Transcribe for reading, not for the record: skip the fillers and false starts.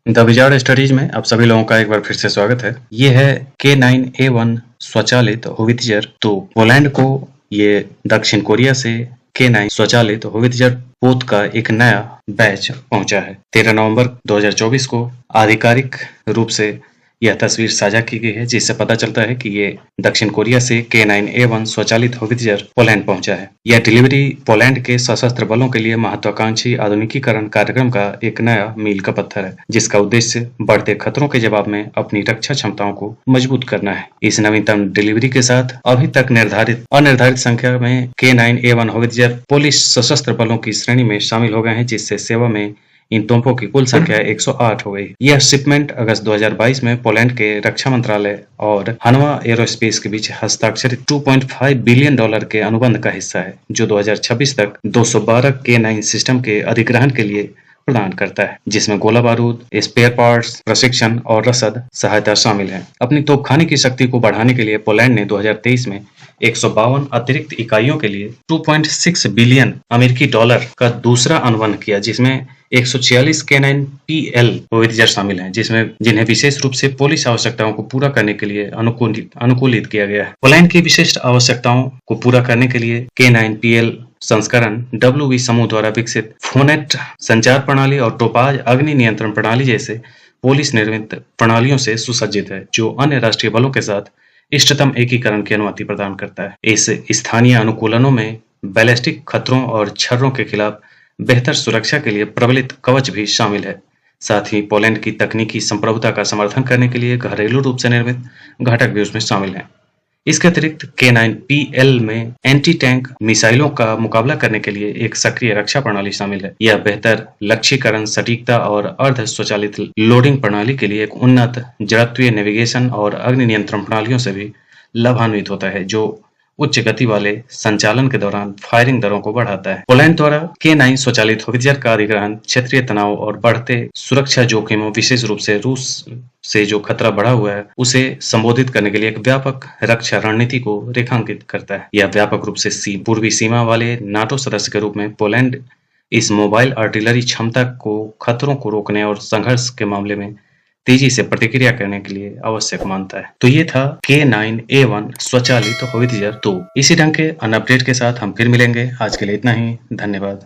The wizard studies में आप सभी लोगों का एक बार फिर से स्वागत है। ये है K9A1 स्वचालित होवित्जर। तो पोलैंड को ये दक्षिण कोरिया से K9 स्वचालित होवित्जर पोत का एक नया बैच पहुंचा है। 13 नवंबर 2024 को आधिकारिक रूप से यह तस्वीर साझा की गई है, जिससे पता चलता है कि ये दक्षिण कोरिया से K9A1 स्वचालित होवित्जर पोलैंड पहुंचा है। यह डिलीवरी पोलैंड के सशस्त्र बलों के लिए महत्वाकांक्षी आधुनिकीकरण कार्यक्रम का एक नया मील का पत्थर है, जिसका उद्देश्य बढ़ते खतरों के जवाब में अपनी रक्षा क्षमताओं को मजबूत करना है। इस नवीनतम डिलीवरी के साथ अभी तक अनिर्धारित संख्या में K9A1 होवित्जर पोलिश सशस्त्र बलों की श्रेणी में शामिल हो गए हैं, जिससे सेवा में इन तोपों की कुल संख्या 108 हो गई। यह शिपमेंट अगस्त 2022 में पोलैंड के रक्षा मंत्रालय और हनवा एरोस्पेस के बीच हस्ताक्षरित $2.5 बिलियन के अनुबंध का हिस्सा है, जो 2026 तक 212 K9 सिस्टम के अधिग्रहण के लिए प्रदान करता है, जिसमें गोला बारूद, स्पेयर पार्ट्स, प्रशिक्षण और रसद सहायता शामिल है। अपनी तोपखाने की शक्ति को बढ़ाने के लिए पोलैंड ने 2023 में 152 अतिरिक्त इकाइयों के लिए $2.6 बिलियन अमेरिकी डॉलर का दूसरा अनुबंध किया, जिसमें 146 K9 PL होवित्जर शामिल हैं, जिन्हें विशेष रूप से पोलिश आवश्यकताओं को पूरा करने के लिए अनुकूलित किया गया है। पोलैंड की विशिष्ट आवश्यकताओं को पूरा करने के लिए K9 PL संस्करण WV समूह द्वारा विकसित फोनेट संचार प्रणाली और टोपाज अग्नि नियंत्रण प्रणाली जैसे पोलिश निर्मित प्रणालियों से सुसज्जित है, जो अन्य राष्ट्रीय बलों के साथ इष्टतम एकीकरण की अनुमति प्रदान करता है। इस स्थानीय अनुकूलनों में बैलिस्टिक खतरों और छर्रों के खिलाफ बेहतर सुरक्षा के लिए प्रबलित कवच भी शामिल है। साथ ही पोलैंड की तकनीकी संप्रभुता का समर्थन करने के लिए घरेलू रूप से निर्मित घटक भी उसमें शामिल हैं। इसके अतिरिक्त K9 PL में एंटी टैंक मिसाइलों का मुकाबला करने के लिए एक सक्रिय रक्षा प्रणाली शामिल है। यह बेहतर लक्ष्यीकरण, सटीकता और अर्ध स्वचालित लोडिंग प्रणाली के लिए एक उन्नत जड़त्वीय नेविगेशन और अग्नि नियंत्रण प्रणालियों से भी लाभान्वित होता है, जो उच्च गति वाले संचालन के दौरान फायरिंग दरों को बढ़ाता है। पोलैंड द्वारा K9 स्वचालित होवित्जर का अधिग्रहण क्षेत्रीय तनाव और बढ़ते सुरक्षा जोखिमों, विशेष रूप से रूस से जो खतरा बढ़ा हुआ है, उसे संबोधित करने के लिए एक व्यापक रक्षा रणनीति को रेखांकित करता है। यह व्यापक रूप से पूर्वी सीमा वाले नाटो सदस्य के रूप में पोलैंड इस मोबाइल आर्टिलरी क्षमता को खतरों को रोकने और संघर्ष के मामले में तेजी से प्रतिक्रिया करने के लिए आवश्यक मानता है। तो ये था K9A1 स्वचालित होवित्जर। तो इसी ढंग के अन्य अपडेट के साथ हम फिर मिलेंगे। आज के लिए इतना ही। धन्यवाद।